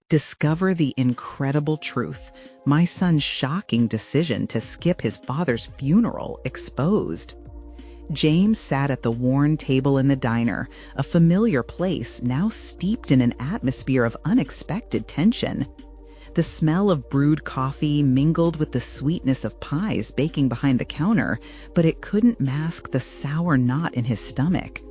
Discover the incredible truth. My son's shocking decision to skip his father's funeral exposed. James sat at the worn table in the diner, a familiar place now steeped in an atmosphere of unexpected tension. The smell of brewed coffee mingled with the sweetness of pies baking behind the counter, but it couldn't mask the sour knot in his stomach.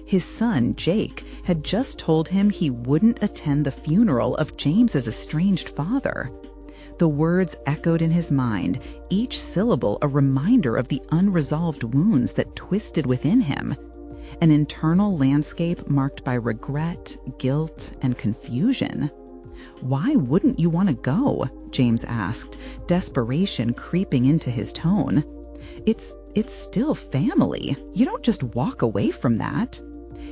His son, Jake, had just told him he wouldn't attend the funeral of James's estranged father. The words echoed in his mind, each syllable a reminder of the unresolved wounds that twisted within him. An internal landscape marked by regret, guilt, and confusion. "Why wouldn't you want to go?" James asked, desperation creeping into his tone. It's still family. You don't just walk away from that."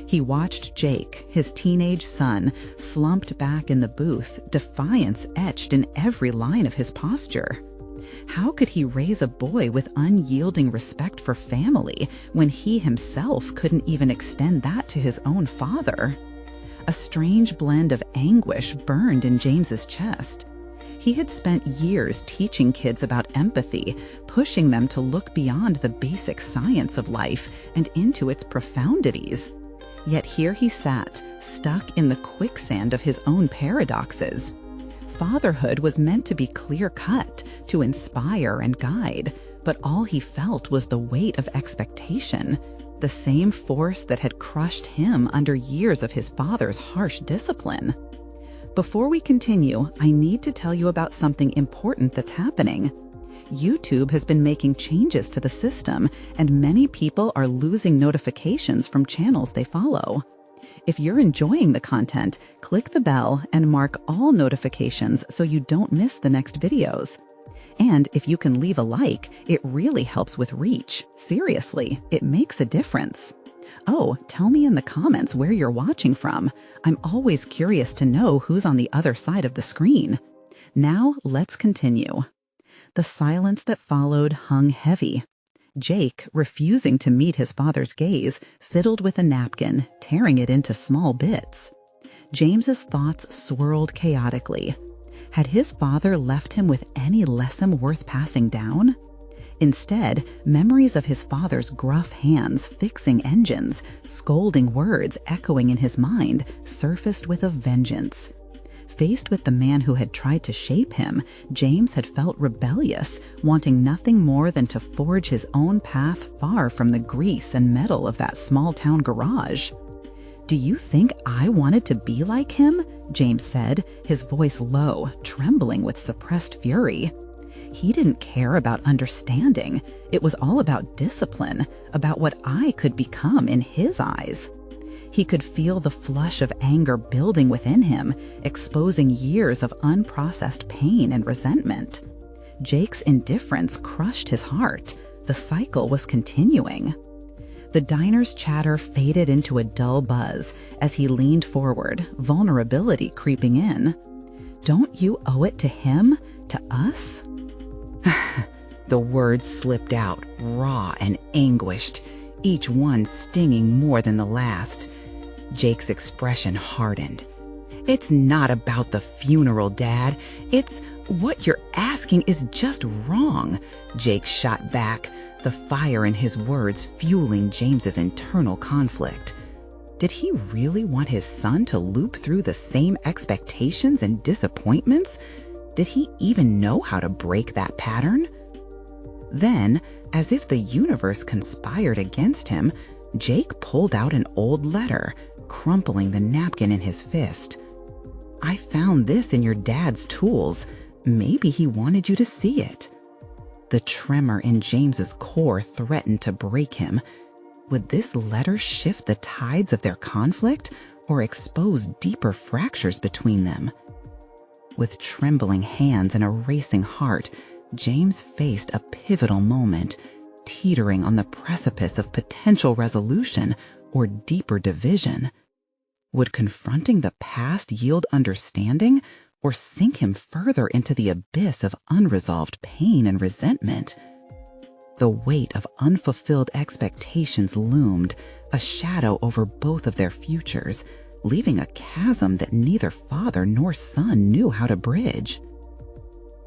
He watched Jake, his teenage son, slumped back in the booth, defiance etched in every line of his posture. How could he raise a boy with unyielding respect for family when he himself couldn't even extend that to his own father? A strange blend of anguish burned in James's chest. He had spent years teaching kids about empathy, pushing them to look beyond the basic science of life and into its profundities. Yet here he sat, stuck in the quicksand of his own paradoxes. Fatherhood was meant to be clear-cut, to inspire and guide, but all he felt was the weight of expectation, the same force that had crushed him under years of his father's harsh discipline. Before we continue, I need to tell you about something important that's happening. YouTube has been making changes to the system, and many people are losing notifications from channels they follow. If you're enjoying the content, click the bell and mark all notifications so you don't miss the next videos. And if you can leave a like, it really helps with reach. Seriously, it makes a difference. Oh, tell me in the comments where you're watching from. I'm always curious to know who's on the other side of the screen. Now, let's continue. The silence that followed hung heavy. Jake, refusing to meet his father's gaze, fiddled with a napkin, tearing it into small bits. James's thoughts swirled chaotically. Had his father left him with any lesson worth passing down? Instead, memories of his father's gruff hands fixing engines, scolding words echoing in his mind, surfaced with a vengeance. Faced with the man who had tried to shape him, James had felt rebellious, wanting nothing more than to forge his own path far from the grease and metal of that small-town garage. "Do you think I wanted to be like him?" James said, his voice low, trembling with suppressed fury. He didn't care about understanding. It was all about discipline, about what I could become in his eyes. He could feel the flush of anger building within him, exposing years of unprocessed pain and resentment. Jake's indifference crushed his heart. The cycle was continuing. The diner's chatter faded into a dull buzz as he leaned forward, vulnerability creeping in. "Don't you owe it to him? To us?" The words slipped out, raw and anguished, each one stinging more than the last. Jake's expression hardened. "It's not about the funeral, Dad. It's what you're asking is just wrong," Jake shot back, the fire in his words fueling James's internal conflict. Did he really want his son to loop through the same expectations and disappointments? Did he even know how to break that pattern? Then, as if the universe conspired against him, Jake pulled out an old letter, crumpling the napkin in his fist. "I found this in your dad's tools. Maybe he wanted you to see it." The tremor in James's core threatened to break him. Would this letter shift the tides of their conflict or expose deeper fractures between them? With trembling hands and a racing heart, James faced a pivotal moment, teetering on the precipice of potential resolution or deeper division. Would confronting the past yield understanding or sink him further into the abyss of unresolved pain and resentment? The weight of unfulfilled expectations loomed, a shadow over both of their futures, leaving a chasm that neither father nor son knew how to bridge.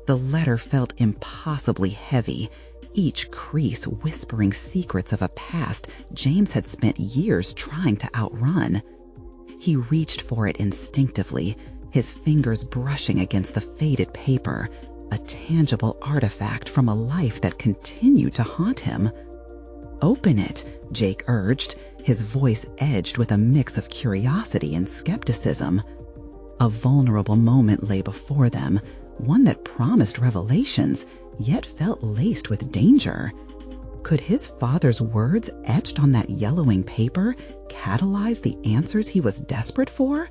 The letter felt impossibly heavy, each crease whispering secrets of a past James had spent years trying to outrun. He reached for it instinctively, his fingers brushing against the faded paper, a tangible artifact from a life that continued to haunt him. "Open it," Jake urged, his voice edged with a mix of curiosity and skepticism. A vulnerable moment lay before them, one that promised revelations, yet felt laced with danger. Could his father's words etched on that yellowing paper catalyze the answers he was desperate for?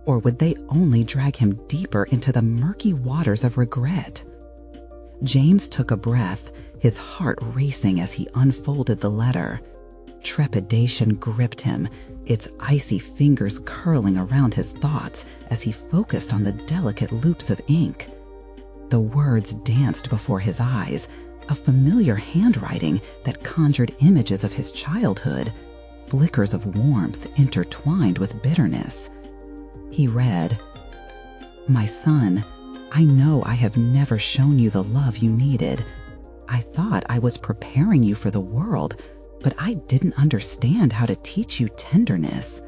Or would they only drag him deeper into the murky waters of regret? James took a breath, his heart racing as he unfolded the letter. Trepidation gripped him, its icy fingers curling around his thoughts as he focused on the delicate loops of ink. The words danced before his eyes, a familiar handwriting that conjured images of his childhood, flickers of warmth intertwined with bitterness. He read, "My son, I know I have never shown you the love you needed. I thought I was preparing you for the world, but I didn't understand how to teach you tenderness."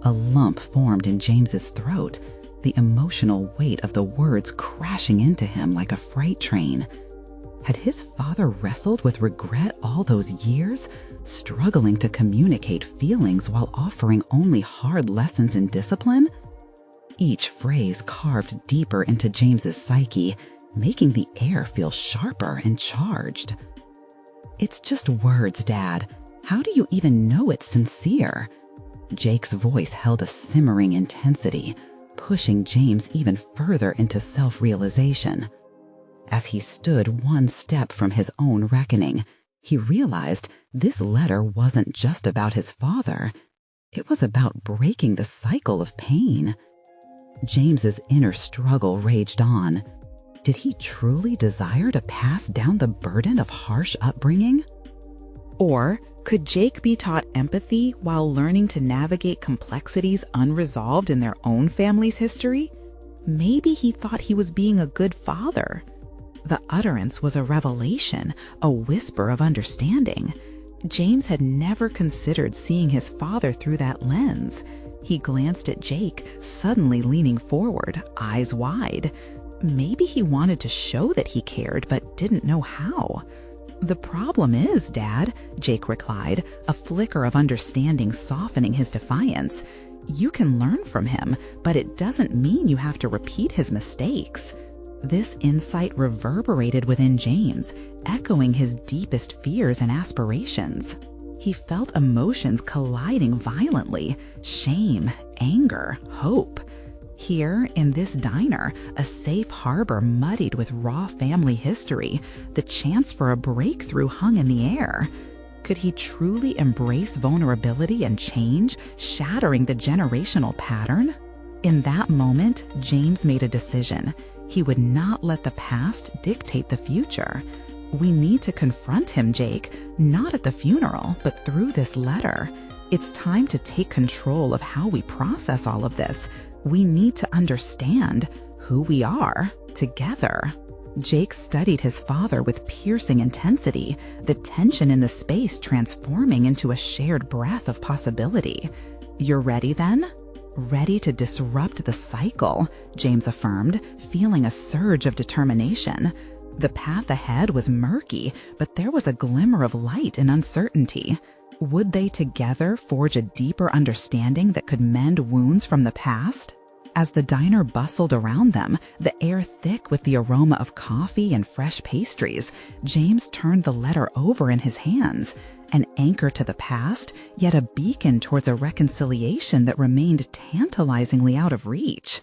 A lump formed in James's throat, the emotional weight of the words crashing into him like a freight train. Had his father wrestled with regret all those years, struggling to communicate feelings while offering only hard lessons in discipline? Each phrase carved deeper into James's psyche, making the air feel sharper and charged. "It's just words, Dad. How do you even know it's sincere?" Jake's voice held a simmering intensity, pushing James even further into self-realization. As he stood one step from his own reckoning, he realized this letter wasn't just about his father. It was about breaking the cycle of pain. James's inner struggle raged on. Did he truly desire to pass down the burden of harsh upbringing? Or could Jake be taught empathy while learning to navigate complexities unresolved in their own family's history? Maybe he thought he was being a good father. The utterance was a revelation, a whisper of understanding. James had never considered seeing his father through that lens. He glanced at Jake, suddenly leaning forward, eyes wide. Maybe he wanted to show that he cared, but didn't know how. "The problem is, Dad," Jake replied, a flicker of understanding softening his defiance, "you can learn from him, but it doesn't mean you have to repeat his mistakes." This insight reverberated within James, echoing his deepest fears and aspirations. He felt emotions colliding violently: shame, anger, hope. Here, in this diner, a safe harbor muddied with raw family history, the chance for a breakthrough hung in the air. Could he truly embrace vulnerability and change, shattering the generational pattern? In that moment, James made a decision. He would not let the past dictate the future. "We need to confront him, Jake, not at the funeral, but through this letter. It's time to take control of how we process all of this. We need to understand who we are together." Jake studied his father with piercing intensity, the tension in the space transforming into a shared breath of possibility. "You're ready then?" "Ready to disrupt the cycle," James affirmed, feeling a surge of determination. The path ahead was murky, but there was a glimmer of light in uncertainty. Would they together forge a deeper understanding that could mend wounds from the past? As the diner bustled around them, the air thick with the aroma of coffee and fresh pastries, James turned the letter over in his hands. An anchor to the past, yet a beacon towards a reconciliation that remained tantalizingly out of reach.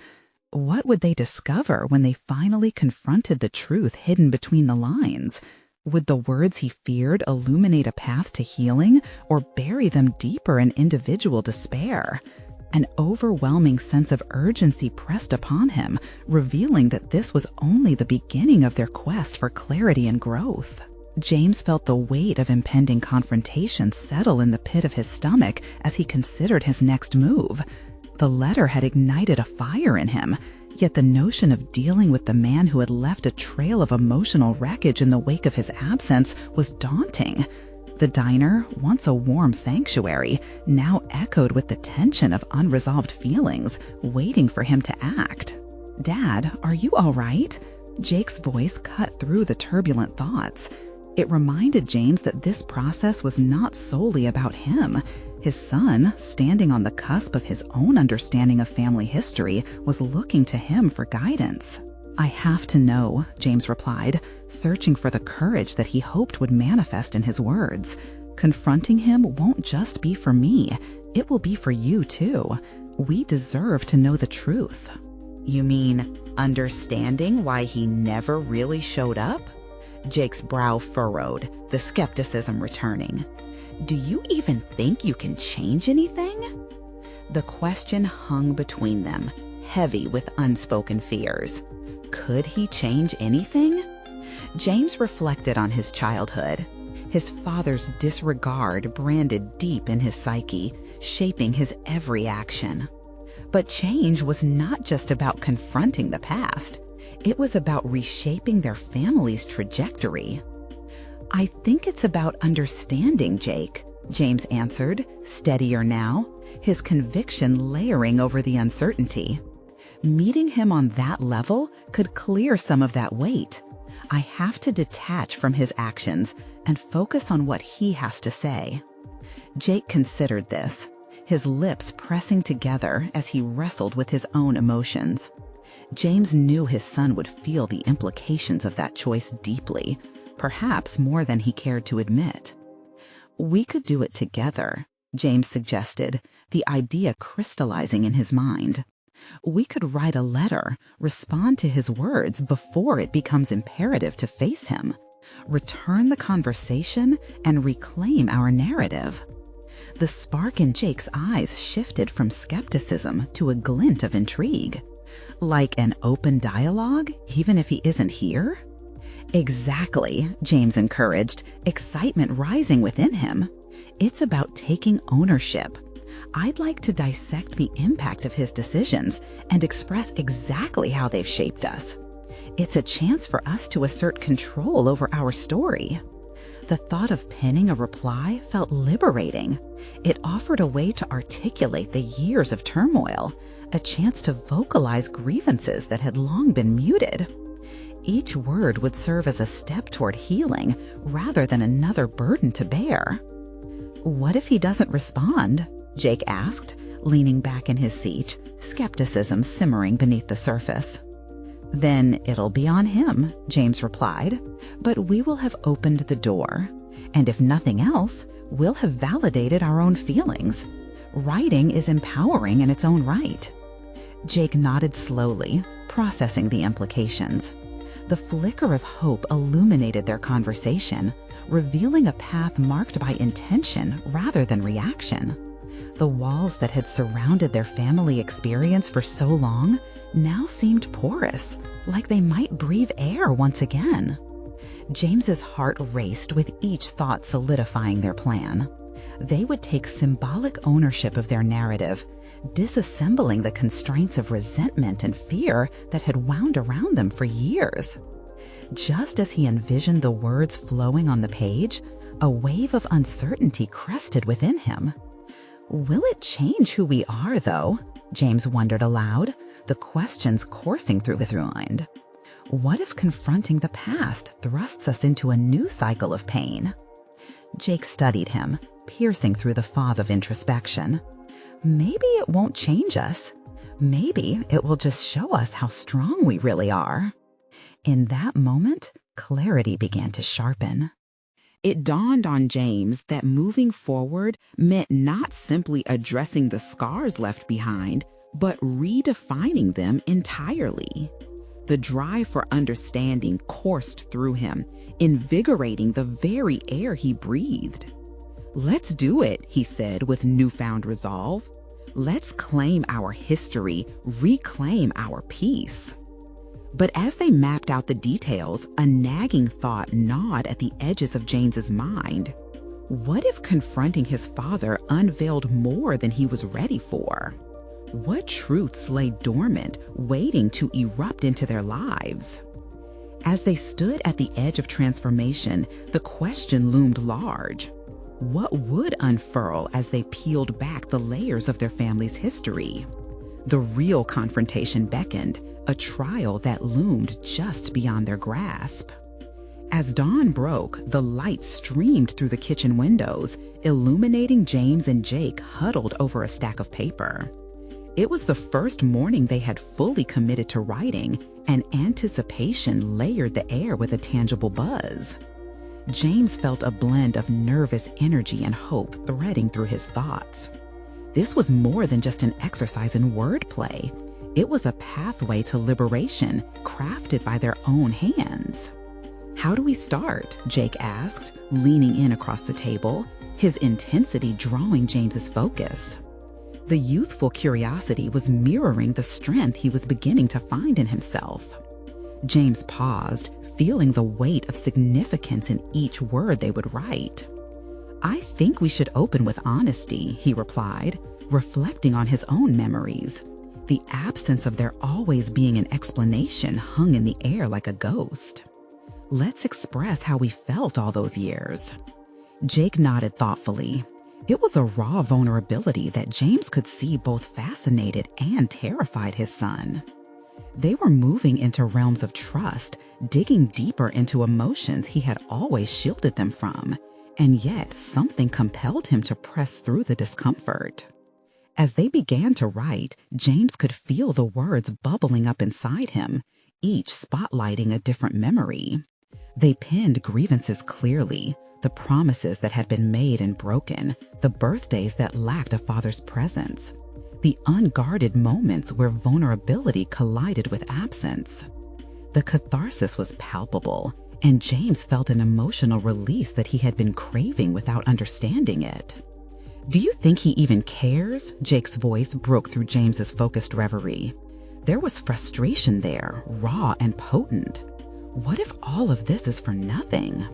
What would they discover when they finally confronted the truth hidden between the lines? Would the words he feared illuminate a path to healing, or bury them deeper in individual despair? An overwhelming sense of urgency pressed upon him, revealing that this was only the beginning of their quest for clarity and growth. James felt the weight of impending confrontation settle in the pit of his stomach as he considered his next move. The letter had ignited a fire in him, yet the notion of dealing with the man who had left a trail of emotional wreckage in the wake of his absence was daunting. The diner, once a warm sanctuary, now echoed with the tension of unresolved feelings, waiting for him to act. "Dad, are you all right?" Jake's voice cut through the turbulent thoughts. It reminded James that this process was not solely about him. His son, standing on the cusp of his own understanding of family history, was looking to him for guidance. "I have to know," James replied, searching for the courage that he hoped would manifest in his words. "Confronting him won't just be for me, it will be for you too. We deserve to know the truth." "You mean understanding why he never really showed up?" Jake's brow furrowed, the skepticism returning. "Do you even think you can change anything?" The question hung between them, heavy with unspoken fears. Could he change anything? James reflected on his childhood. His father's disregard branded deep in his psyche, shaping his every action. But change was not just about confronting the past. It was about reshaping their family's trajectory. "I think it's about understanding, Jake," James answered, steadier now, his conviction layering over the uncertainty. Meeting him on that level could clear some of that weight. I have to detach from his actions and focus on what he has to say. Jake considered this, his lips pressing together as he wrestled with his own emotions. James knew his son would feel the implications of that choice deeply, perhaps more than he cared to admit. "We could do it together," James suggested, the idea crystallizing in his mind. "We could write a letter, respond to his words before it becomes imperative to face him, return the conversation, and reclaim our narrative." The spark in Jake's eyes shifted from skepticism to a glint of intrigue. "Like an open dialogue, even if he isn't here?" "Exactly," James encouraged, excitement rising within him. "It's about taking ownership. I'd like to dissect the impact of his decisions and express exactly how they've shaped us. It's a chance for us to assert control over our story." The thought of penning a reply felt liberating. It offered a way to articulate the years of turmoil, a chance to vocalize grievances that had long been muted. Each word would serve as a step toward healing rather than another burden to bear. "What if he doesn't respond?" Jake asked, leaning back in his seat, skepticism simmering beneath the surface. "Then it'll be on him," James replied, "but we will have opened the door. And if nothing else, we'll have validated our own feelings. Writing is empowering in its own right." Jake nodded slowly, processing the implications. The flicker of hope illuminated their conversation, revealing a path marked by intention rather than reaction. The walls that had surrounded their family experience for so long now seemed porous, like they might breathe air once again. James's heart raced with each thought solidifying their plan. They would take symbolic ownership of their narrative, disassembling the constraints of resentment and fear that had wound around them for years. Just as he envisioned the words flowing on the page, a wave of uncertainty crested within him. "Will it change who we are, though?" James wondered aloud, the questions coursing through his mind. What if confronting the past thrusts us into a new cycle of pain? Jake studied him, piercing through the fog of introspection. Maybe it won't change us. Maybe it will just show us how strong we really are. In that moment, clarity began to sharpen. It dawned on James that moving forward meant not simply addressing the scars left behind, but redefining them entirely. The drive for understanding coursed through him, invigorating the very air he breathed. "Let's do it," he said with newfound resolve. "Let's claim our history, reclaim our peace." But as they mapped out the details, a nagging thought gnawed at the edges of James's mind. What if confronting his father unveiled more than he was ready for? What truths lay dormant, waiting to erupt into their lives? As they stood at the edge of transformation, the question loomed large. What would unfurl as they peeled back the layers of their family's history? The real confrontation beckoned, a trial that loomed just beyond their grasp. As dawn broke, the light streamed through the kitchen windows, illuminating James and Jake huddled over a stack of paper. It was the first morning they had fully committed to writing, and anticipation layered the air with a tangible buzz. James felt a blend of nervous energy and hope threading through his thoughts. This was more than just an exercise in wordplay. It was a pathway to liberation, crafted by their own hands. "How do we start?" Jake asked, leaning in across the table, his intensity drawing James's focus. The youthful curiosity was mirroring the strength he was beginning to find in himself. James paused, feeling the weight of significance in each word they would write. "I think we should open with honesty," he replied, reflecting on his own memories. The absence of there always being an explanation hung in the air like a ghost. "Let's express how we felt all those years." Jake nodded thoughtfully. It was a raw vulnerability that James could see both fascinated and terrified his son. They were moving into realms of trust, digging deeper into emotions he had always shielded them from, and yet something compelled him to press through the discomfort. As they began to write, James could feel the words bubbling up inside him, each spotlighting a different memory. They penned grievances clearly, the promises that had been made and broken, the birthdays that lacked a father's presence, the unguarded moments where vulnerability collided with absence. The catharsis was palpable, and James felt an emotional release that he had been craving without understanding it. "Do you think he even cares?" Jake's voice broke through James's focused reverie. There was frustration there, raw and potent. What if all of this is for nothing?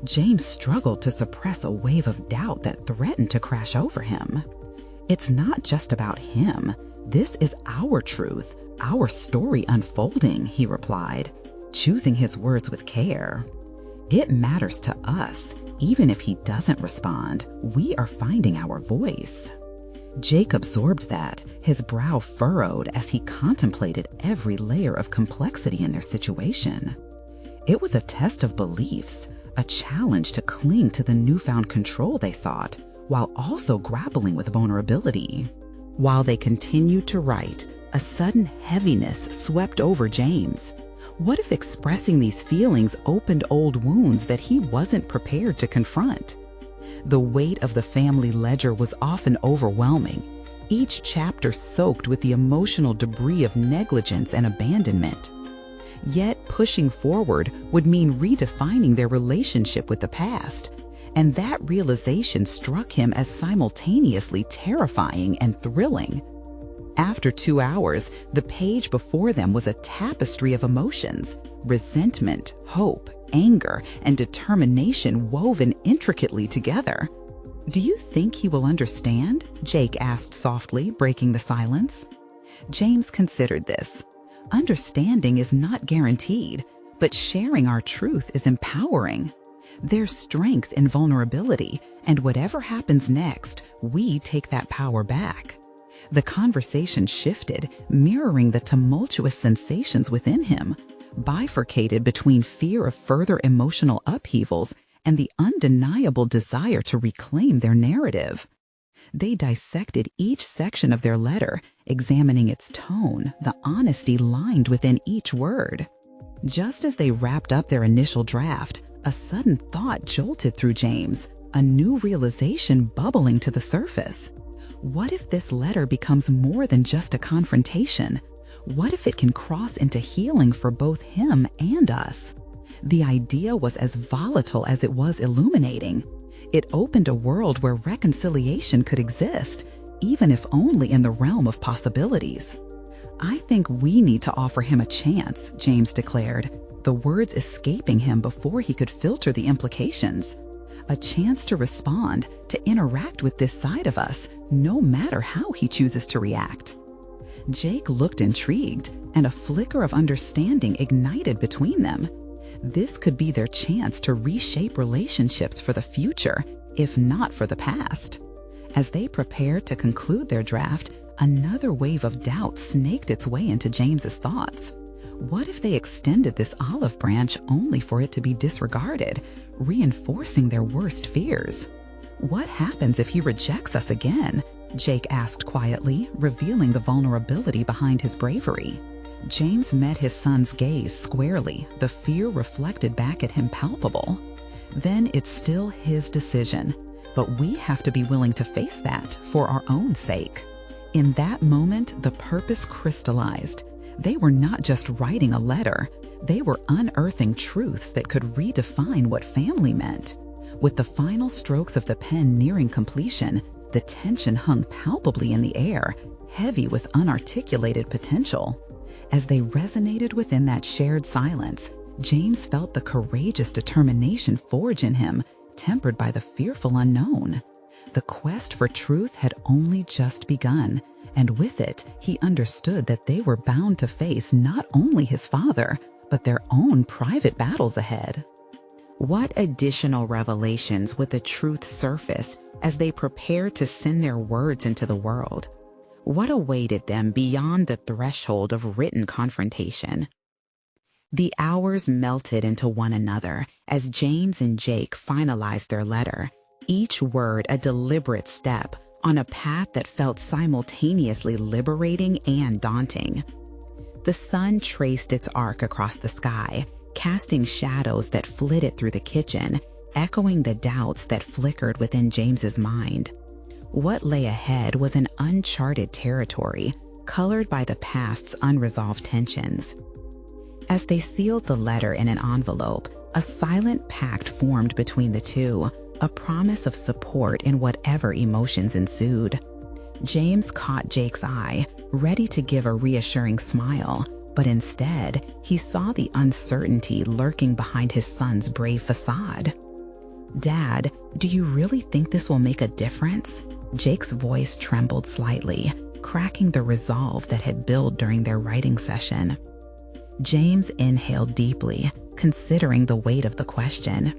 James struggled to suppress a wave of doubt that threatened to crash over him. "It's not just about him. This is our truth, our story unfolding," he replied, choosing his words with care. "It matters to us. Even if he doesn't respond, we are finding our voice." Jake absorbed that, his brow furrowed as he contemplated every layer of complexity in their situation. It was a test of beliefs, a challenge to cling to the newfound control they sought, while also grappling with vulnerability. While they continued to write, a sudden heaviness swept over James. What if expressing these feelings opened old wounds that he wasn't prepared to confront? The weight of the family ledger was often overwhelming, each chapter soaked with the emotional debris of negligence and abandonment. Yet pushing forward would mean redefining their relationship with the past, and that realization struck him as simultaneously terrifying and thrilling. After 2 hours, the page before them was a tapestry of emotions: resentment, hope, anger, and determination woven intricately together. "Do you think he will understand?" Jake asked softly, breaking the silence. James considered this. Understanding is not guaranteed, but sharing our truth is empowering. There's strength in vulnerability, and whatever happens next, we take that power back. The conversation shifted, mirroring the tumultuous sensations within him, bifurcated between fear of further emotional upheavals and the undeniable desire to reclaim their narrative. They dissected each section of their letter, examining its tone, the honesty lined within each word. Just as they wrapped up their initial draft, a sudden thought jolted through James, a new realization bubbling to the surface. What if this letter becomes more than just a confrontation? What if it can cross into healing for both him and us? The idea was as volatile as it was illuminating. It opened a world where reconciliation could exist, even if only in the realm of possibilities. "I think we need to offer him a chance," James declared, the words escaping him before he could filter the implications. "A chance to respond, to interact with this side of us, no matter how he chooses to react." Jake looked intrigued, and a flicker of understanding ignited between them. This could be their chance to reshape relationships for the future, if not for the past. As they prepared to conclude their draft, another wave of doubt snaked its way into James's thoughts. What if they extended this olive branch only for it to be disregarded, reinforcing their worst fears? What happens if he rejects us again? Jake asked quietly, revealing the vulnerability behind his bravery. James met his son's gaze squarely, the fear reflected back at him palpable. Then it's still his decision, but we have to be willing to face that for our own sake. In that moment, the purpose crystallized. They were not just writing a letter, they were unearthing truths that could redefine what family meant. With the final strokes of the pen nearing completion, the tension hung palpably in the air, heavy with unarticulated potential. As they resonated within that shared silence, James felt the courageous determination forge in him, tempered by the fearful unknown. The quest for truth had only just begun, and with it, he understood that they were bound to face not only his father, but their own private battles ahead. What additional revelations would the truth surface as they prepared to send their words into the world? What awaited them beyond the threshold of written confrontation? The hours melted into one another as James and Jake finalized their letter, each word a deliberate step on a path that felt simultaneously liberating and daunting. The sun traced its arc across the sky, casting shadows that flitted through the kitchen, echoing the doubts that flickered within James's mind. What lay ahead was an uncharted territory, colored by the past's unresolved tensions. As they sealed the letter in an envelope, a silent pact formed between the two, a promise of support in whatever emotions ensued. James caught Jake's eye, ready to give a reassuring smile, but instead, he saw the uncertainty lurking behind his son's brave facade. "Dad, do you really think this will make a difference?" Jake's voice trembled slightly, cracking the resolve that had built during their writing session. James inhaled deeply, considering the weight of the question.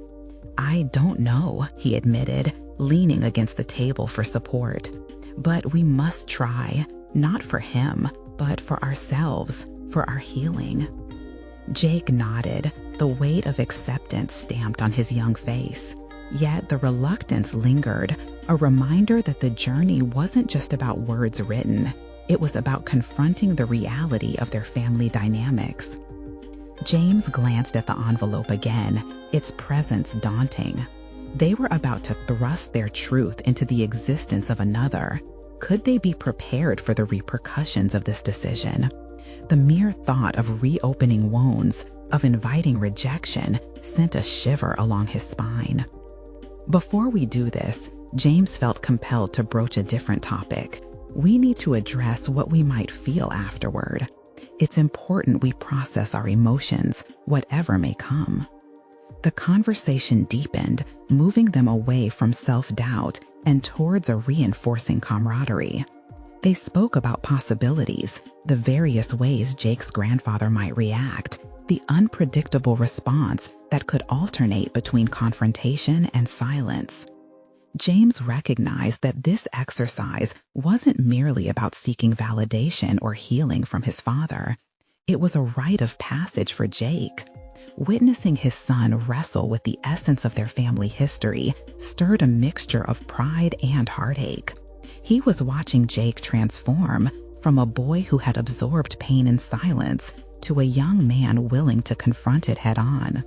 "I don't know," he admitted, leaning against the table for support. "But we must try, not for him, but for ourselves, for our healing." Jake nodded, the weight of acceptance stamped on his young face. Yet the reluctance lingered, a reminder that the journey wasn't just about words written. It was about confronting the reality of their family dynamics. James glanced at the envelope again, its presence daunting. They were about to thrust their truth into the existence of another. Could they be prepared for the repercussions of this decision? The mere thought of reopening wounds, of inviting rejection, sent a shiver along his spine. Before we do this, James felt compelled to broach a different topic. We need to address what we might feel afterward. It's important we process our emotions, whatever may come. The conversation deepened, moving them away from self-doubt and towards a reinforcing camaraderie. They spoke about possibilities, the various ways Jake's grandfather might react, the unpredictable response that could alternate between confrontation and silence. James recognized that this exercise wasn't merely about seeking validation or healing from his father. It was a rite of passage for Jake. Witnessing his son wrestle with the essence of their family history stirred a mixture of pride and heartache. He was watching Jake transform from a boy who had absorbed pain in silence to a young man willing to confront it head-on.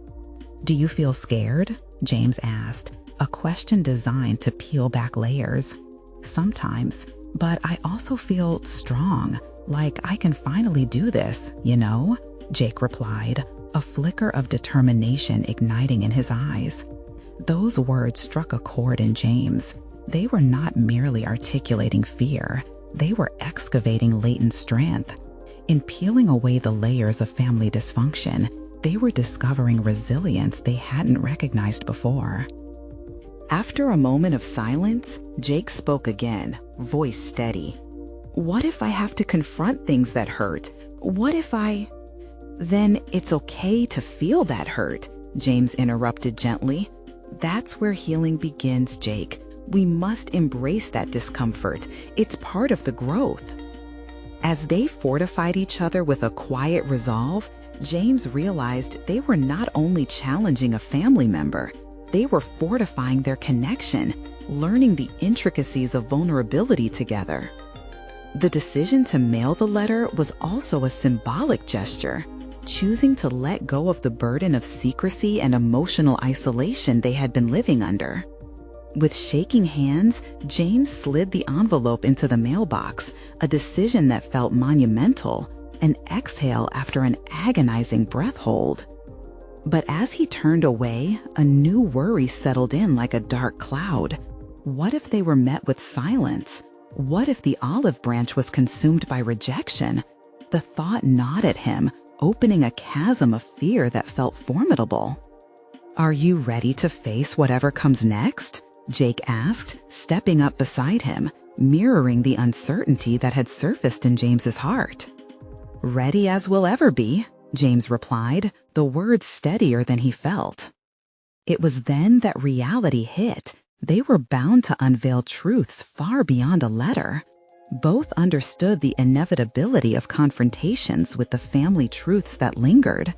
"Do you feel scared?" James asked, a question designed to peel back layers. "Sometimes, but I also feel strong, like I can finally do this, you know?" Jake replied, a flicker of determination igniting in his eyes. Those words struck a chord in James. They were not merely articulating fear, they were excavating latent strength. In peeling away the layers of family dysfunction, they were discovering resilience they hadn't recognized before. After a moment of silence, Jake spoke again, voice steady. What if I have to confront things that hurt? What if I... Then it's okay to feel that hurt, James interrupted gently. That's where healing begins, Jake. We must embrace that discomfort. It's part of the growth. As they fortified each other with a quiet resolve, James realized they were not only challenging a family member, they were fortifying their connection, learning the intricacies of vulnerability together. The decision to mail the letter was also a symbolic gesture, choosing to let go of the burden of secrecy and emotional isolation they had been living under. With shaking hands, James slid the envelope into the mailbox, a decision that felt monumental, an exhale after an agonizing breath hold. But as he turned away, a new worry settled in like a dark cloud. What if they were met with silence? What if the olive branch was consumed by rejection? The thought gnawed at him, opening a chasm of fear that felt formidable. "Are you ready to face whatever comes next?" Jake asked, stepping up beside him, mirroring the uncertainty that had surfaced in James's heart. "Ready as we'll ever be," James replied, the words steadier than he felt. It was then that reality hit. They were bound to unveil truths far beyond a letter. Both understood the inevitability of confrontations with the family truths that lingered.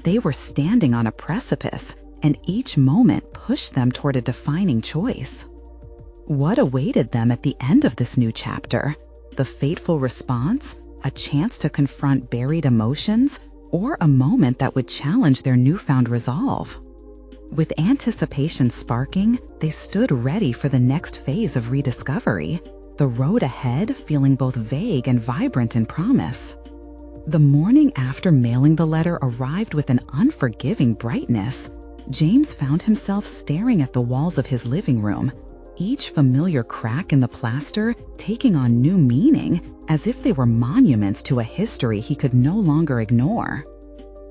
They were standing on a precipice, and each moment pushed them toward a defining choice. What awaited them at the end of this new chapter? The fateful response? A chance to confront buried emotions? Or a moment that would challenge their newfound resolve? With anticipation sparking, they stood ready for the next phase of rediscovery, the road ahead feeling both vague and vibrant in promise. The morning after mailing the letter arrived with an unforgiving brightness. James found himself staring at the walls of his living room, each familiar crack in the plaster taking on new meaning, as if they were monuments to a history he could no longer ignore.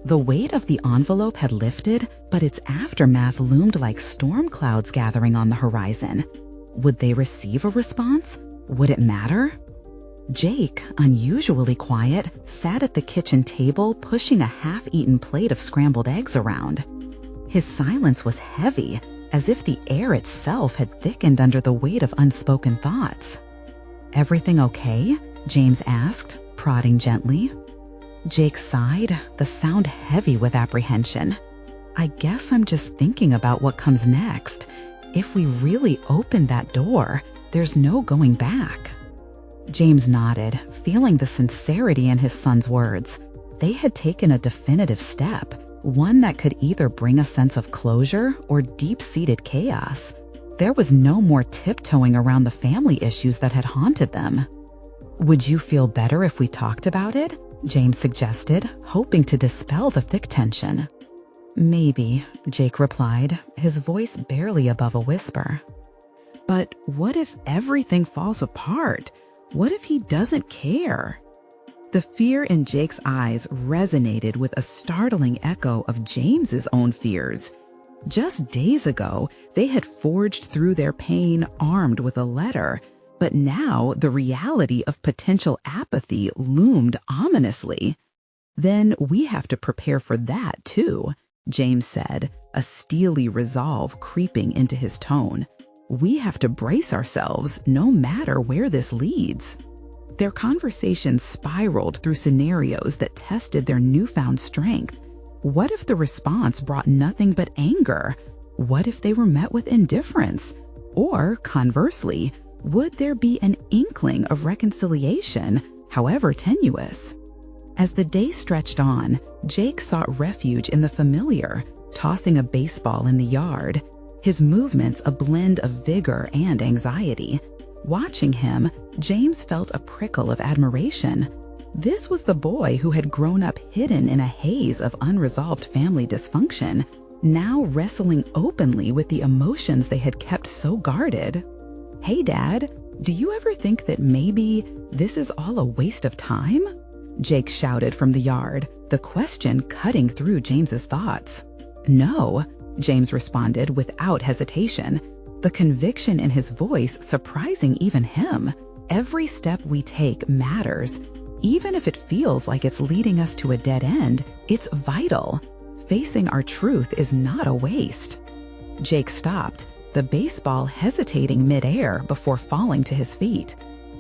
The weight of the envelope had lifted, but its aftermath loomed like storm clouds gathering on the horizon. Would they receive a response? Would it matter? Jake, unusually quiet, sat at the kitchen table pushing a half-eaten plate of scrambled eggs around. His silence was heavy, as if the air itself had thickened under the weight of unspoken thoughts. "Everything okay?" James asked, prodding gently. Jake sighed, the sound heavy with apprehension. "I guess I'm just thinking about what comes next. If we really open that door, there's no going back." James nodded, feeling the sincerity in his son's words. They had taken a definitive step, one that could either bring a sense of closure or deep-seated chaos. There was no more tiptoeing around the family issues that had haunted them. "Would you feel better if we talked about it?" James suggested, hoping to dispel the thick tension. "Maybe," Jake replied, his voice barely above a whisper. "But what if everything falls apart? What if he doesn't care?" The fear in Jake's eyes resonated with a startling echo of James's own fears. Just days ago, they had forged through their pain armed with a letter, but now the reality of potential apathy loomed ominously. "Then we have to prepare for that too," James said, a steely resolve creeping into his tone. "We have to brace ourselves no matter where this leads." Their conversation spiraled through scenarios that tested their newfound strength. What if the response brought nothing but anger? What if they were met with indifference? Or, conversely, would there be an inkling of reconciliation, however tenuous? As the day stretched on, Jake sought refuge in the familiar, tossing a baseball in the yard, his movements a blend of vigor and anxiety. Watching him, James felt a prickle of admiration. This was the boy who had grown up hidden in a haze of unresolved family dysfunction, now wrestling openly with the emotions they had kept so guarded. "Hey, Dad, do you ever think that maybe this is all a waste of time?" Jake shouted from the yard, the question cutting through James's thoughts. "No," James responded without hesitation, the conviction in his voice surprising even him. Every step we take matters. Even if it feels like it's leading us to a dead end, it's vital. Facing our truth is not a waste. Jake stopped, the baseball hesitating midair before falling to his feet.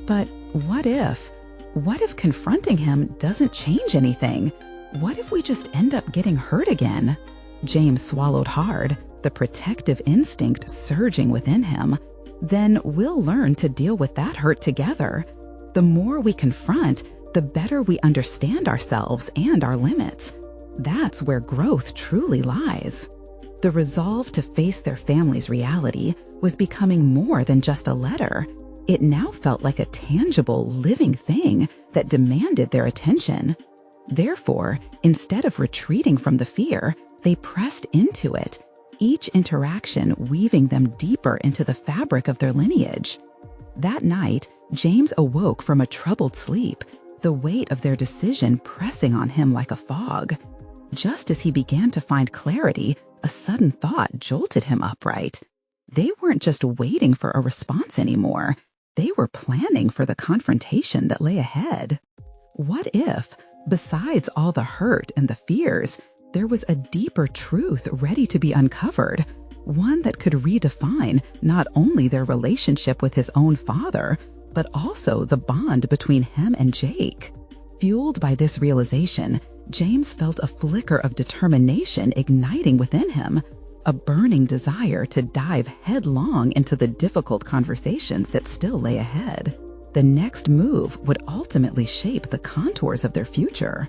But what if? What if confronting him doesn't change anything? What if we just end up getting hurt again? James swallowed hard, the protective instinct surging within him. Then we'll learn to deal with that hurt together. The more we confront, the better we understand ourselves and our limits. That's where growth truly lies. The resolve to face their family's reality was becoming more than just a letter. It now felt like a tangible, living thing that demanded their attention. Therefore, instead of retreating from the fear, they pressed into it, each interaction weaving them deeper into the fabric of their lineage. That night, James awoke from a troubled sleep, the weight of their decision pressing on him like a fog. Just as he began to find clarity, a sudden thought jolted him upright. They weren't just waiting for a response anymore. They were planning for the confrontation that lay ahead. What if, besides all the hurt and the fears, there was a deeper truth ready to be uncovered, one that could redefine not only their relationship with his own father, but also the bond between him and Jake? Fueled by this realization, James felt a flicker of determination igniting within him, a burning desire to dive headlong into the difficult conversations that still lay ahead. The next move would ultimately shape the contours of their future.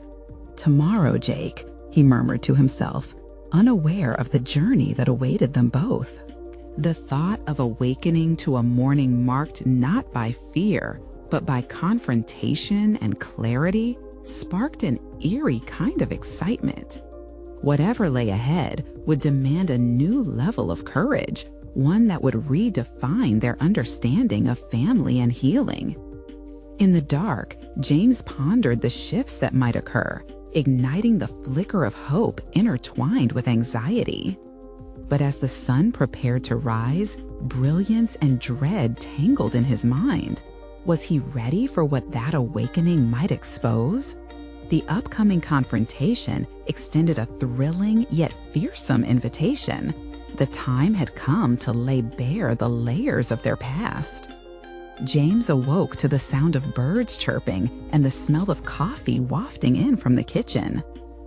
"Tomorrow, Jake," he murmured to himself, unaware of the journey that awaited them both. The thought of awakening to a morning marked not by fear, but by confrontation and clarity sparked an eerie kind of excitement. Whatever lay ahead would demand a new level of courage, one that would redefine their understanding of family and healing. In the dark, James pondered the shifts that might occur, igniting the flicker of hope intertwined with anxiety. But as the sun prepared to rise, brilliance and dread tangled in his mind. Was he ready for what that awakening might expose? The upcoming confrontation extended a thrilling yet fearsome invitation. The time had come to lay bare the layers of their past. James awoke to the sound of birds chirping and the smell of coffee wafting in from the kitchen.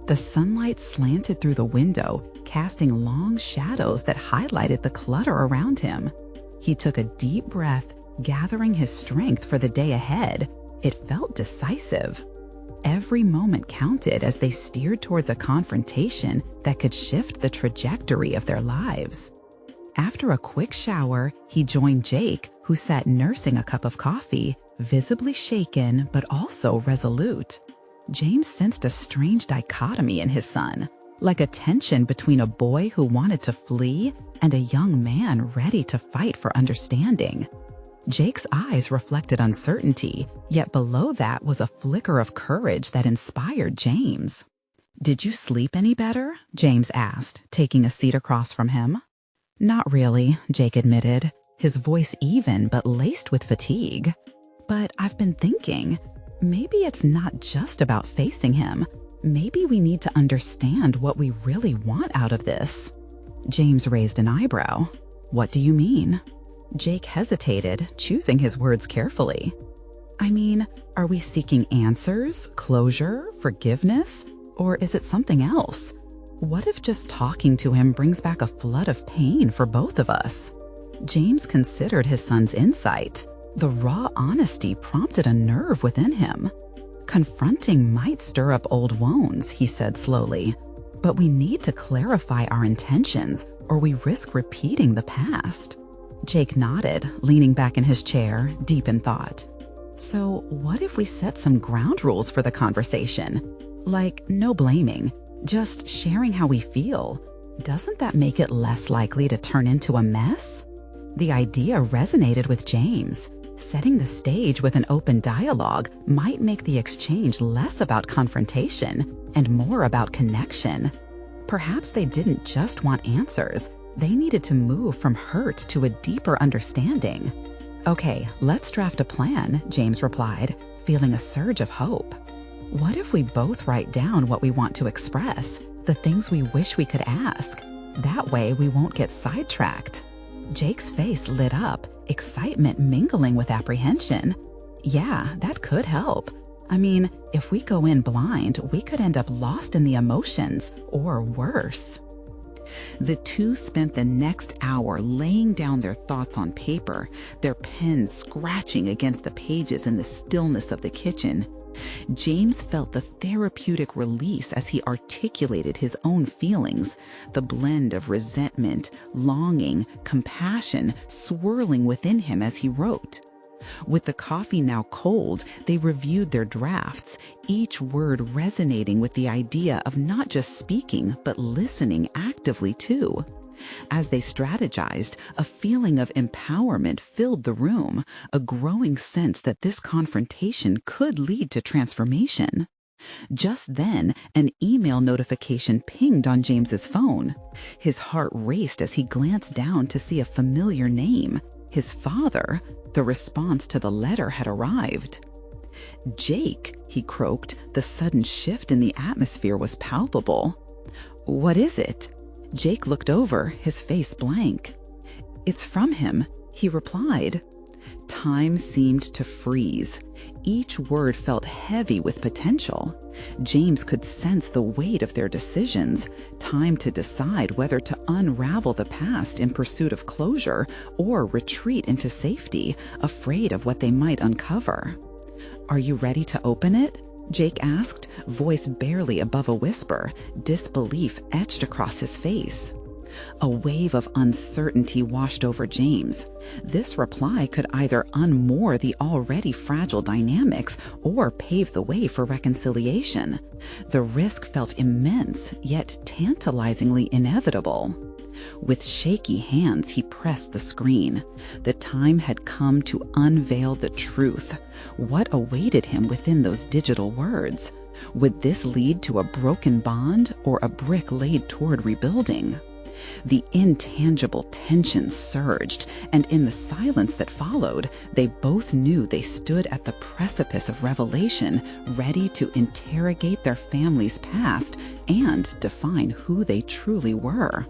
The sunlight slanted through the window, casting long shadows that highlighted the clutter around him. He took a deep breath, gathering his strength for the day ahead. It felt decisive. Every moment counted as they steered towards a confrontation that could shift the trajectory of their lives. After a quick shower, he joined Jake, who sat nursing a cup of coffee, visibly shaken but also resolute. James sensed a strange dichotomy in his son, like a tension between a boy who wanted to flee and a young man ready to fight for understanding. Jake's eyes reflected uncertainty, yet below that was a flicker of courage that inspired James. "Did you sleep any better?" James asked, taking a seat across from him. "Not really," Jake admitted, his voice even but laced with fatigue. "But I've been thinking, maybe it's not just about facing him. Maybe we need to understand what we really want out of this." James raised an eyebrow. "What do you mean?" Jake hesitated, choosing his words carefully. "I mean, are we seeking answers, closure, forgiveness, or is it something else? What if just talking to him brings back a flood of pain for both of us?" James considered his son's insight. The raw honesty prompted a nerve within him. "Confronting might stir up old wounds," he said slowly, "but we need to clarify our intentions or we risk repeating the past." Jake nodded, leaning back in his chair, deep in thought. "So what if we set some ground rules for the conversation? Like no blaming, just sharing how we feel. Doesn't that make it less likely to turn into a mess?" The idea resonated with James. Setting the stage with an open dialogue might make the exchange less about confrontation and more about connection. Perhaps they didn't just want answers. They needed to move from hurt to a deeper understanding. Okay, let's draft a plan, James replied, feeling a surge of hope. What if we both write down what we want to express, the things we wish we could ask? That way we won't get sidetracked. Jake's face lit up, excitement mingling with apprehension. Yeah, that could help. I mean, if we go in blind, we could end up lost in the emotions, or worse. The two spent the next hour laying down their thoughts on paper, their pens scratching against the pages in the stillness of the kitchen. James felt the therapeutic release as he articulated his own feelings, the blend of resentment, longing, compassion swirling within him as he wrote. With the coffee now cold, they reviewed their drafts, each word resonating with the idea of not just speaking, but listening actively too. As they strategized, a feeling of empowerment filled the room, a growing sense that this confrontation could lead to transformation. Just then, an email notification pinged on James's phone. His heart raced as he glanced down to see a familiar name. His father. The response to the letter had arrived. "Jake," he croaked. The sudden shift in the atmosphere was palpable. "What is it?" Jake looked over, his face blank. "It's from him," he replied. Time seemed to freeze. Each word felt heavy with potential. James could sense the weight of their decisions, time to decide whether to unravel the past in pursuit of closure or retreat into safety, afraid of what they might uncover. "Are you ready to open it?" Jake asked, voice barely above a whisper, disbelief etched across his face. A wave of uncertainty washed over James. This reply could either unmoor the already fragile dynamics or pave the way for reconciliation. The risk felt immense, yet tantalizingly inevitable. With shaky hands, he pressed the screen. The time had come to unveil the truth. What awaited him within those digital words? Would this lead to a broken bond or a brick laid toward rebuilding? The intangible tension surged, and in the silence that followed, they both knew they stood at the precipice of revelation, ready to interrogate their family's past and define who they truly were.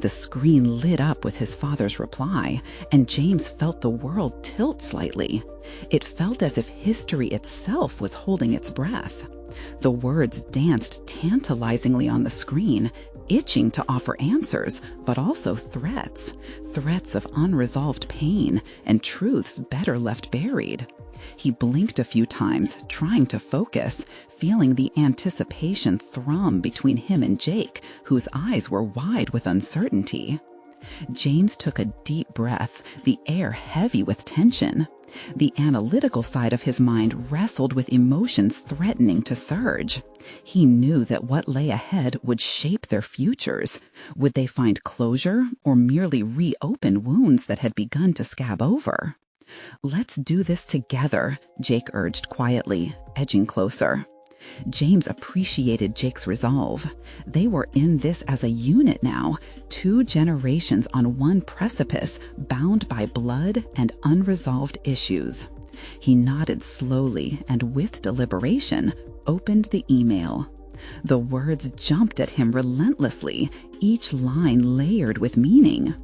The screen lit up with his father's reply, and James felt the world tilt slightly. It felt as if history itself was holding its breath. The words danced tantalizingly on the screen, itching to offer answers, but also threats. Threats of unresolved pain and truths better left buried. He blinked a few times, trying to focus, feeling the anticipation thrum between him and Jake, whose eyes were wide with uncertainty. James took a deep breath, the air heavy with tension. The analytical side of his mind wrestled with emotions threatening to surge. He knew that what lay ahead would shape their futures. Would they find closure or merely reopen wounds that had begun to scab over? "Let's do this together," Jake urged quietly, edging closer. James appreciated Jake's resolve. They were in this as a unit now, 2 generations on one precipice, bound by blood and unresolved issues. He nodded slowly and with deliberation opened the email. The words jumped at him relentlessly, each line layered with meaning.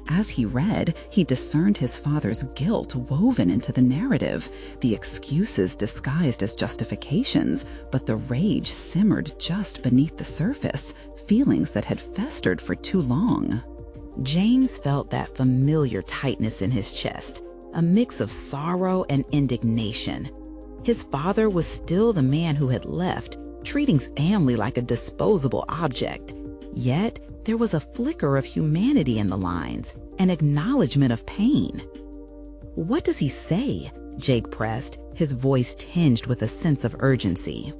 As he read, he discerned his father's guilt woven into the narrative, the excuses disguised as justifications, but the rage simmered just beneath the surface, feelings that had festered for too long. James felt that familiar tightness in his chest, a mix of sorrow and indignation. His father was still the man who had left, treating family like a disposable object. Yet, there was a flicker of humanity in the lines, an acknowledgement of pain. "What does he say?" Jake pressed, his voice tinged with a sense of urgency.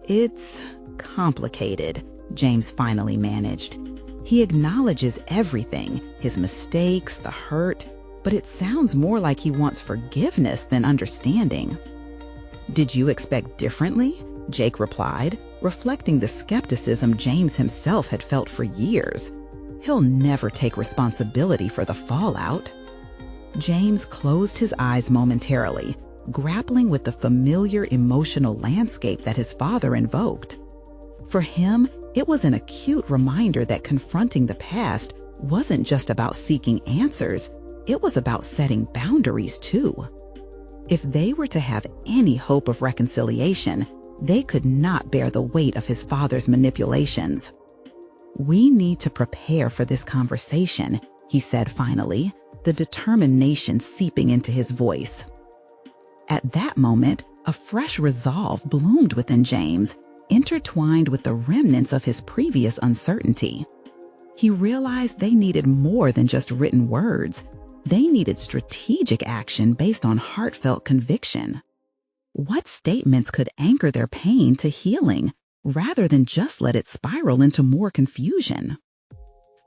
"It's complicated," James finally managed. "He acknowledges everything, his mistakes, the hurt, but it sounds more like he wants forgiveness than understanding." "Did you expect differently?" Jake replied, reflecting the skepticism James himself had felt for years. He'll never take responsibility for the fallout. James closed his eyes momentarily, grappling with the familiar emotional landscape that his father invoked. For him, it was an acute reminder that confronting the past wasn't just about seeking answers, it was about setting boundaries too. If they were to have any hope of reconciliation, they could not bear the weight of his father's manipulations. "We need to prepare for this conversation," he said finally, the determination seeping into his voice. At that moment, a fresh resolve bloomed within James, intertwined with the remnants of his previous uncertainty. He realized they needed more than just written words. They needed strategic action based on heartfelt conviction. What statements could anchor their pain to healing, rather than just let it spiral into more confusion?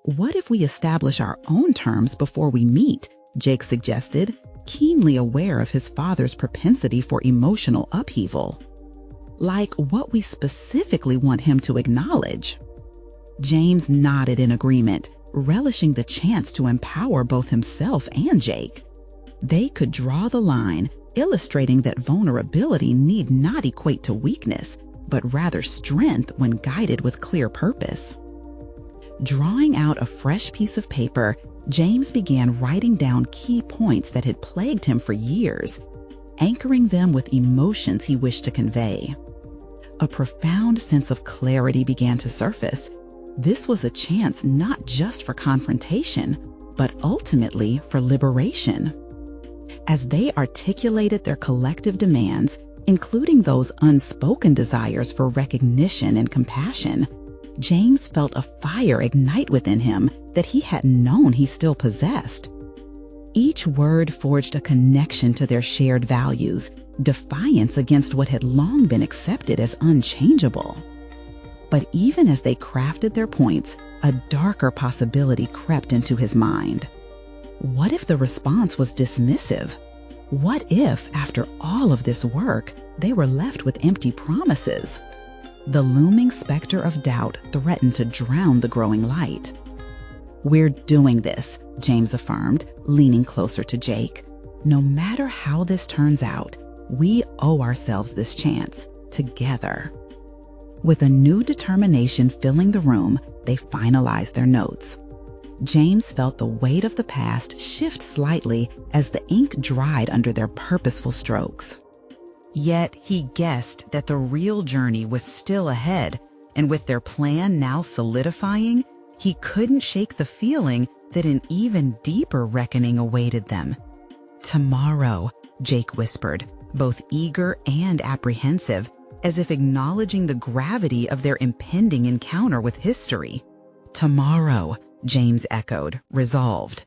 "What if we establish our own terms before we meet?" Jake suggested, keenly aware of his father's propensity for emotional upheaval. "Like what we specifically want him to acknowledge." James nodded in agreement, relishing the chance to empower both himself and Jake. They could draw the line, illustrating that vulnerability need not equate to weakness, but rather strength when guided with clear purpose. Drawing out a fresh piece of paper, James began writing down key points that had plagued him for years, anchoring them with emotions he wished to convey. A profound sense of clarity began to surface. This was a chance not just for confrontation, but ultimately for liberation. As they articulated their collective demands, including those unspoken desires for recognition and compassion, James felt a fire ignite within him that he hadn't known he still possessed. Each word forged a connection to their shared values, defiance against what had long been accepted as unchangeable. But even as they crafted their points, a darker possibility crept into his mind. What if the response was dismissive? What if, after all of this work, they were left with empty promises? The looming specter of doubt threatened to drown the growing light. "We're doing this," James affirmed, leaning closer to Jake. "No matter how this turns out, we owe ourselves this chance, together." With a new determination filling the room, they finalized their notes. James felt the weight of the past shift slightly as the ink dried under their purposeful strokes. Yet he guessed that the real journey was still ahead, and with their plan now solidifying, he couldn't shake the feeling that an even deeper reckoning awaited them. "Tomorrow," Jake whispered, both eager and apprehensive, as if acknowledging the gravity of their impending encounter with history. "Tomorrow," James echoed, resolved.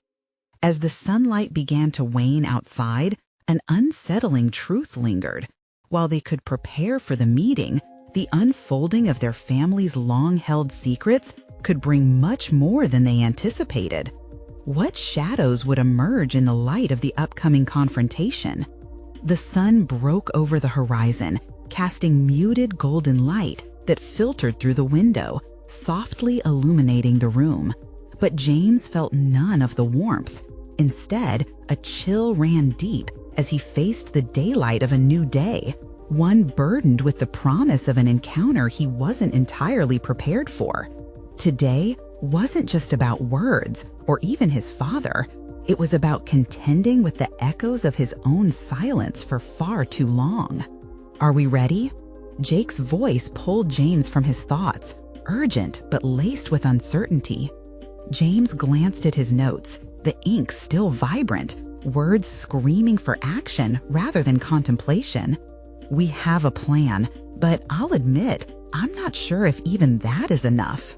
As the sunlight began to wane outside, an unsettling truth lingered. While they could prepare for the meeting, the unfolding of their family's long-held secrets could bring much more than they anticipated. What shadows would emerge in the light of the upcoming confrontation? The sun broke over the horizon, casting muted golden light that filtered through the window, softly illuminating the room. But James felt none of the warmth. Instead, a chill ran deep as he faced the daylight of a new day, one burdened with the promise of an encounter he wasn't entirely prepared for. Today wasn't just about words or even his father. It was about contending with the echoes of his own silence for far too long. "Are we ready?" Jake's voice pulled James from his thoughts, urgent but laced with uncertainty. James glanced at his notes, the ink still vibrant, words screaming for action rather than contemplation. "We have a plan, but I'll admit, I'm not sure if even that is enough."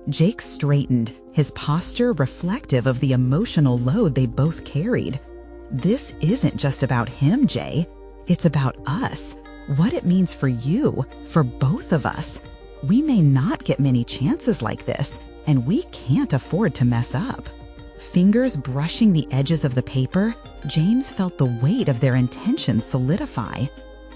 Jake straightened, his posture reflective of the emotional load they both carried. "This isn't just about him, Jay. It's about us. What it means for you, for both of us. We may not get many chances like this, and we can't afford to mess up." Fingers brushing the edges of the paper, James felt the weight of their intentions solidify.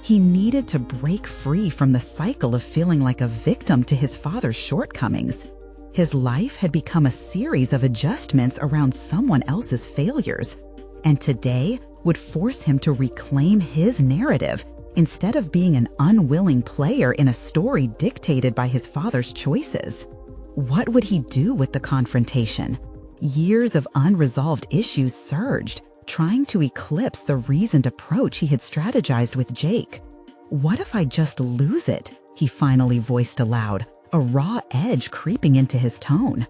He needed to break free from the cycle of feeling like a victim to his father's shortcomings. His life had become a series of adjustments around someone else's failures. and today would force him to reclaim his narrative instead of being an unwilling player in a story dictated by his father's choices. What would he do with the confrontation? Years of unresolved issues surged, trying to eclipse the reasoned approach he had strategized with Jake. "What if I just lose it?" he finally voiced aloud, a raw edge creeping into his tone.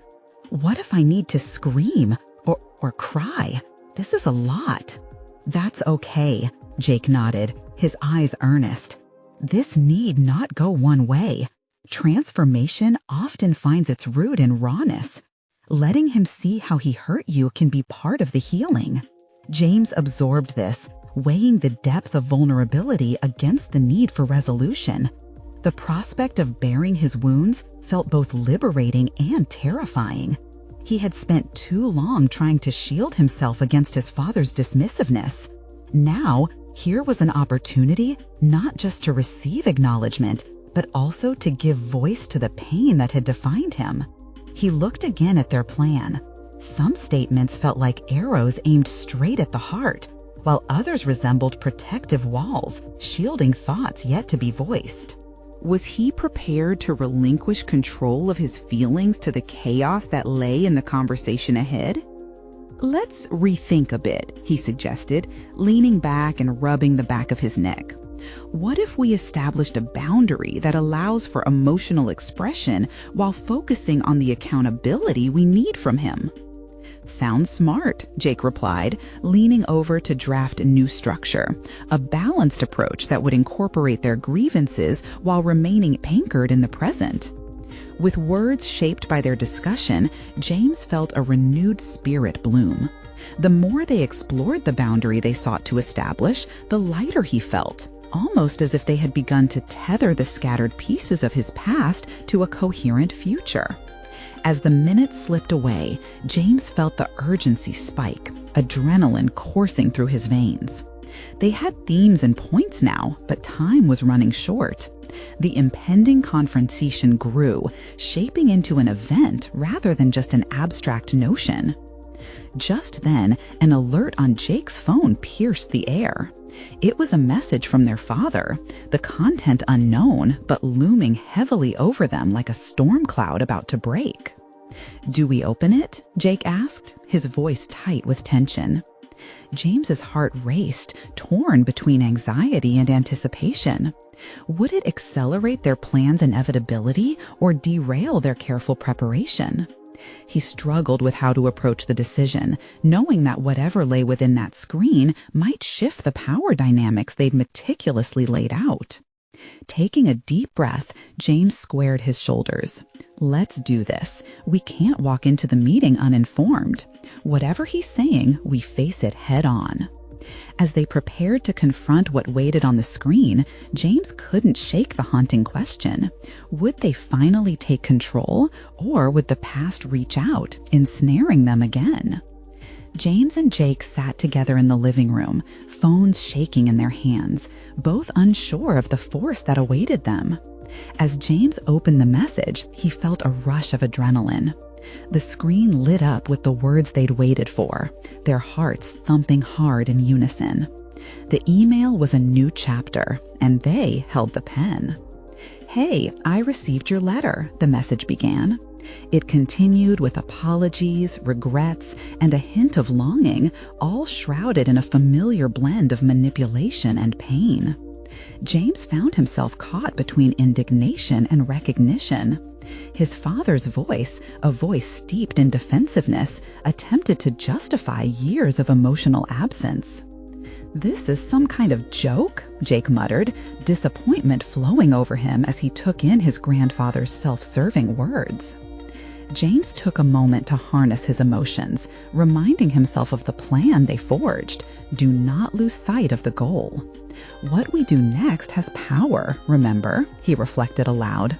"What if I need to scream or cry? This is a lot." "That's okay," Jake nodded, his eyes earnest. "This need not go one way. Transformation often finds its root in rawness. Letting him see how he hurt you can be part of the healing." James absorbed this, weighing the depth of vulnerability against the need for resolution. The prospect of bearing his wounds felt both liberating and terrifying. He had spent too long trying to shield himself against his father's dismissiveness. Now, here was an opportunity not just to receive acknowledgement, but also to give voice to the pain that had defined him. He looked again at their plan. Some statements felt like arrows aimed straight at the heart, while others resembled protective walls, shielding thoughts yet to be voiced. Was he prepared to relinquish control of his feelings to the chaos that lay in the conversation ahead? "Let's rethink a bit," he suggested, leaning back and rubbing the back of his neck. "What if we established a boundary that allows for emotional expression while focusing on the accountability we need from him?" "Sounds smart," Jake replied, leaning over to draft a new structure, a balanced approach that would incorporate their grievances while remaining anchored in the present. With words shaped by their discussion, James felt a renewed spirit bloom. The more they explored the boundary they sought to establish, the lighter he felt, almost as if they had begun to tether the scattered pieces of his past to a coherent future. As the minutes slipped away, James felt the urgency spike, adrenaline coursing through his veins. They had themes and points now, but time was running short. The impending confrontation grew, shaping into an event rather than just an abstract notion. Just then, an alert on Jake's phone pierced the air. It was a message from their father, the content unknown, but looming heavily over them like a storm cloud about to break. "Do we open it?" Jake asked, his voice tight with tension. James's heart raced, torn between anxiety and anticipation. Would it accelerate their plan's inevitability or derail their careful preparation? He struggled with how to approach the decision, knowing that whatever lay within that screen might shift the power dynamics they'd meticulously laid out. Taking a deep breath, James squared his shoulders. "Let's do this. We can't walk into the meeting uninformed. Whatever he's saying, we face it head on." As they prepared to confront what waited on the screen, James couldn't shake the haunting question. Would they finally take control, or would the past reach out, ensnaring them again? James and Jake sat together in the living room, phones shaking in their hands, both unsure of the force that awaited them. As James opened the message, he felt a rush of adrenaline. The screen lit up with the words they'd waited for, their hearts thumping hard in unison. The email was a new chapter, and they held the pen. "Hey, I received your letter," the message began. It continued with apologies, regrets, and a hint of longing, all shrouded in a familiar blend of manipulation and pain. James found himself caught between indignation and recognition. His father's voice, a voice steeped in defensiveness, attempted to justify years of emotional absence. "This is some kind of joke?" Jake muttered, disappointment flowing over him as he took in his grandfather's self-serving words. James took a moment to harness his emotions, reminding himself of the plan they forged. Do not lose sight of the goal. "What we do next has power, remember?" he reflected aloud.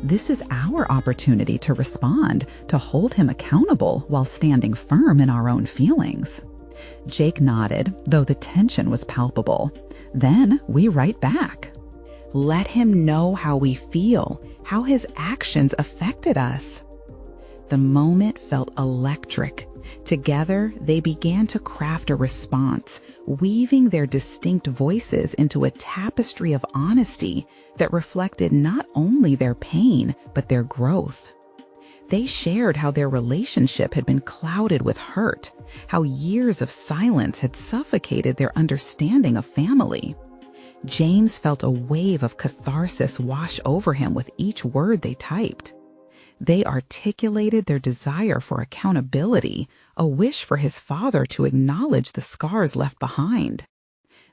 "This is our opportunity to respond, to hold him accountable while standing firm in our own feelings." Jake nodded, though the tension was palpable. "Then we write back. Let him know how we feel, how his actions affected us." The moment felt electric. Together, they began to craft a response, weaving their distinct voices into a tapestry of honesty that reflected not only their pain, but their growth. They shared how their relationship had been clouded with hurt, how years of silence had suffocated their understanding of family. James felt a wave of catharsis wash over him with each word they typed. They articulated their desire for accountability, a wish for his father to acknowledge the scars left behind.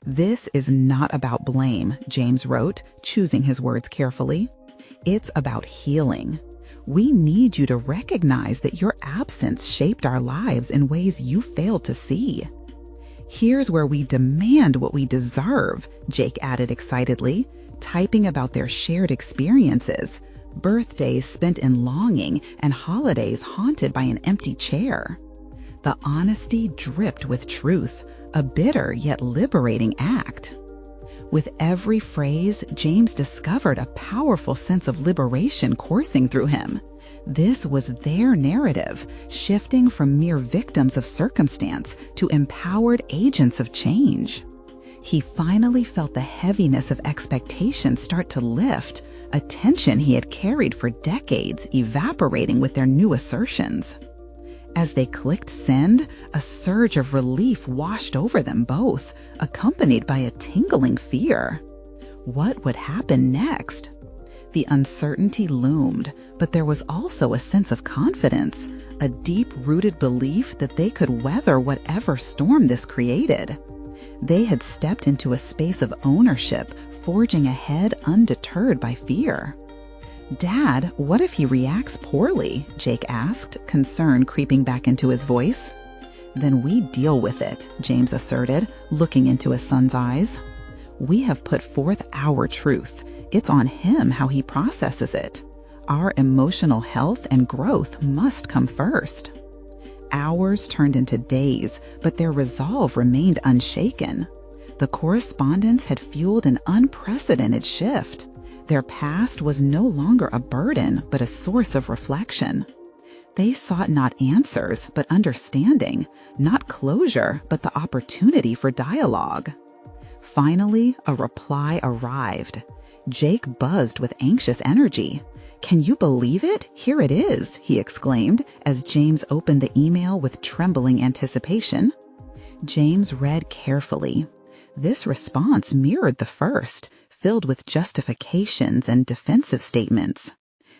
"This is not about blame," James wrote, choosing his words carefully. "It's about healing. We need you to recognize that your absence shaped our lives in ways you failed to see." "Here's where we demand what we deserve," Jake added excitedly, typing about their shared experiences, birthdays spent in longing and holidays haunted by an empty chair. The honesty dripped with truth, a bitter yet liberating act. With every phrase, James discovered a powerful sense of liberation coursing through him. This was their narrative, shifting from mere victims of circumstance to empowered agents of change. He finally felt the heaviness of expectation start to lift, a tension he had carried for decades evaporating with their new assertions. As they clicked send, a surge of relief washed over them both, accompanied by a tingling fear. What would happen next? The uncertainty loomed, but there was also a sense of confidence, a deep-rooted belief that they could weather whatever storm this created. They had stepped into a space of ownership, forging ahead undeterred by fear. "Dad, what if he reacts poorly?" Jake asked, concern creeping back into his voice. "Then we deal with it," James asserted, looking into his son's eyes. "We have put forth our truth. It's on him how he processes it. Our emotional health and growth must come first." Hours turned into days, but their resolve remained unshaken. The correspondence had fueled an unprecedented shift. Their past was no longer a burden, but a source of reflection. They sought not answers, but understanding, not closure, but the opportunity for dialogue. Finally, a reply arrived. Jake buzzed with anxious energy. "Can you believe it? Here it is," he exclaimed as James opened the email with trembling anticipation. James read carefully. This response mirrored the first, filled with justifications and defensive statements.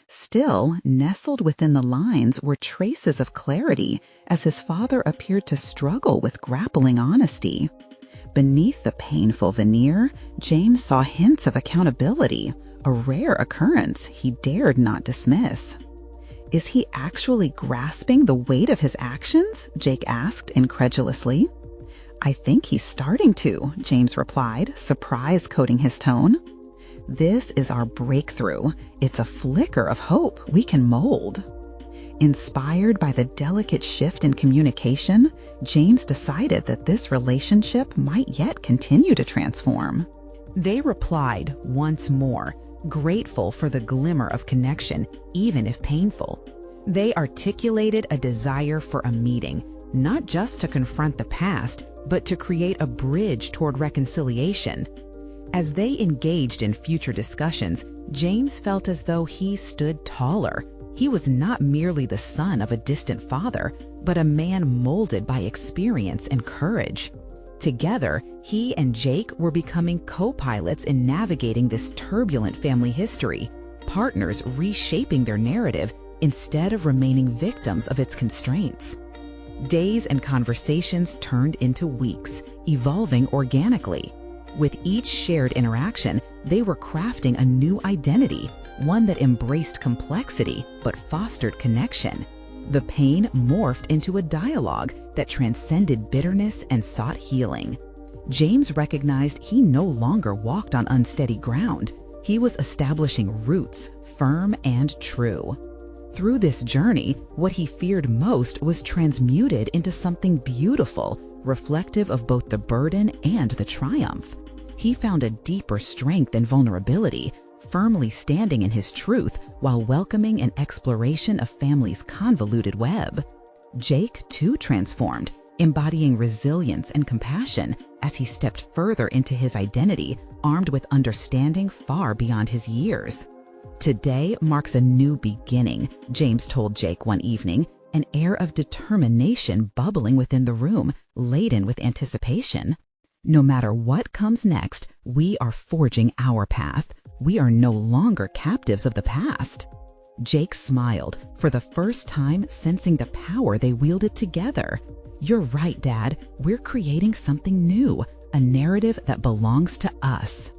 Still, nestled within the lines were traces of clarity as his father appeared to struggle with grappling honesty. Beneath the painful veneer, James saw hints of accountability, a rare occurrence he dared not dismiss. "Is he actually grasping the weight of his actions?" Jake asked incredulously. "I think he's starting to," James replied, surprise coating his tone. "This is our breakthrough. It's a flicker of hope we can mold." Inspired by the delicate shift in communication, James decided that this relationship might yet continue to transform. They replied once more, grateful for the glimmer of connection, even if painful. They articulated a desire for a meeting, not just to confront the past, but to create a bridge toward reconciliation. As they engaged in future discussions, James felt as though he stood taller. He was not merely the son of a distant father, but a man molded by experience and courage. Together, he and Jake were becoming co-pilots in navigating this turbulent family history, partners reshaping their narrative instead of remaining victims of its constraints. Days and conversations turned into weeks, evolving organically. With each shared interaction, they were crafting a new identity, one that embraced complexity but fostered connection. The pain morphed into a dialogue that transcended bitterness and sought healing. James recognized he no longer walked on unsteady ground. He was establishing roots, firm and true. Through this journey, what he feared most was transmuted into something beautiful, reflective of both the burden and the triumph. He found a deeper strength and vulnerability, firmly standing in his truth while welcoming an exploration of family's convoluted web. Jake, too, transformed, embodying resilience and compassion as he stepped further into his identity, armed with understanding far beyond his years. "Today marks a new beginning," James told Jake one evening, an air of determination bubbling within the room, laden with anticipation. "No matter what comes next, we are forging our path. We are no longer captives of the past." Jake smiled, for the first time sensing the power they wielded together. "You're right, Dad. We're creating something new, a narrative that belongs to us."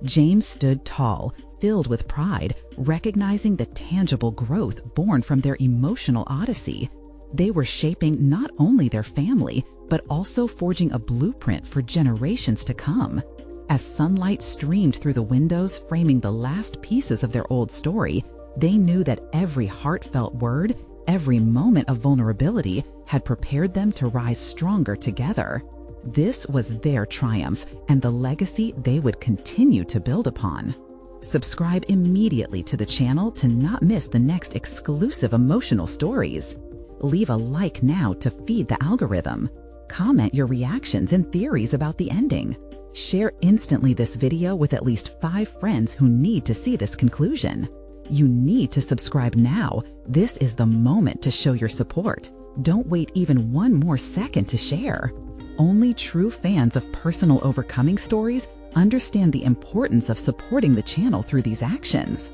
James stood tall, filled with pride, recognizing the tangible growth born from their emotional odyssey. They were shaping not only their family, but also forging a blueprint for generations to come. As sunlight streamed through the windows framing the last pieces of their old story, they knew that every heartfelt word, every moment of vulnerability had prepared them to rise stronger together. This was their triumph and the legacy they would continue to build upon. Subscribe immediately to the channel to not miss the next exclusive emotional stories. Leave a like now to feed the algorithm. Comment your reactions and theories about the ending. Share instantly this video with at least 5 friends who need to see this conclusion. You need to subscribe now. This is the moment to show your support. Don't wait even one more second to share. Only true fans of personal overcoming stories understand the importance of supporting the channel through these actions.